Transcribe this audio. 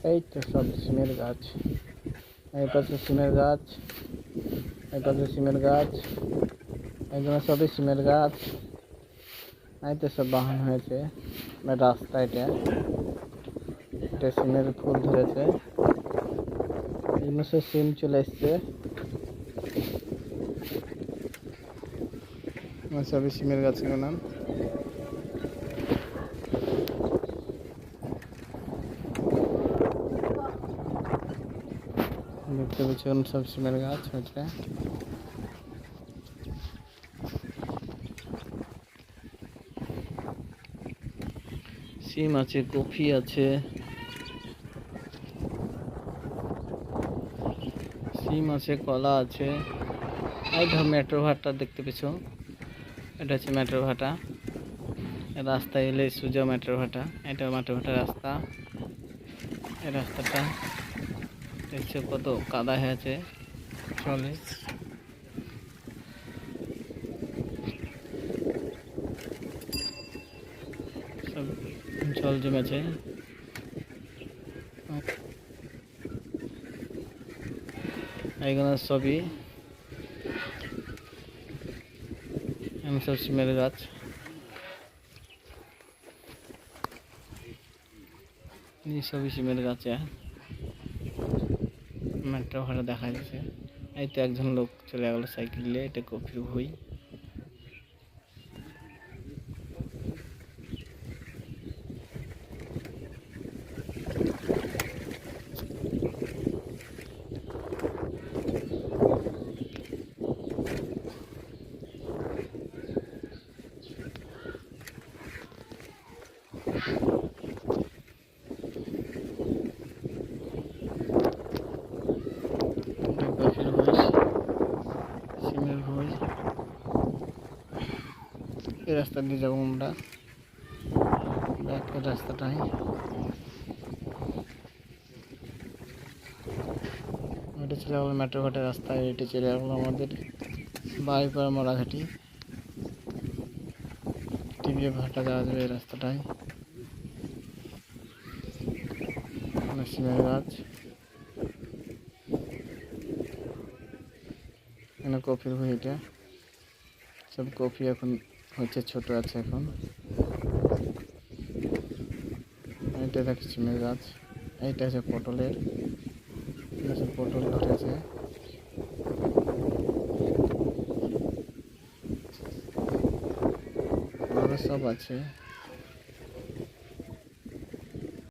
এই তো সব সিমের গাছ, এই পাশে সিমের গাছ, এই পাশে সিমের গাছ, একদম সবই সিমের গাছ। এই তো সব বাহন হয়েছে রাস্তা, এটা এটা সিমের ফুল ধরেছে, এগুলো সব সিম চলে এসছে, সবই সিমের গাছ এগুলো। দেখতে পাচ্ছেন সব সিমের গাছ হয়েছে। সিম আছে, কফি আছে, সিম আছে, কলা আছে। এই ধর মেট্রো ভাটা দেখতে পেছো, এটা হচ্ছে মেট্রো ভাটা। রাস্তায় এলে সোজা মেট্রো ভাটা, এটা মেট্রো ভাটা রাস্তা। এই রাস্তাটা দেখছো কত কাদা হয়ে আছে, চলে সব জল জমেছে। এগুলো সবই সব সিমের গাছ। সবই সিমের গাছে মেট্রো ভাড়া দেখা যাচ্ছে। এই তো একজন লোক চলে গেল সাইকেল নিয়ে, এটা কফির ভুই। কফির ভুই, সিমের ভুই। এই রাস্তা দিয়ে যাবো আমরা, ব্যাকের রাস্তাটাই। এটা চলে গেল মেট্রো ঘাটের রাস্তা, এটা চলে গেল আমাদের বাড়িপাড়া মরাঘাটি। টিভি ভাটা যাওয়া যাবে এই রাস্তাটাই। সিমের গাছ, এখানে কফির ভুই। এটা সব কফি এখন হচ্ছে, ছোট আছে এখন। এইটা দেখছি সিমের গাছ, এইটা হচ্ছে পটলের, পটল ধরেছে। আরো সব আছে।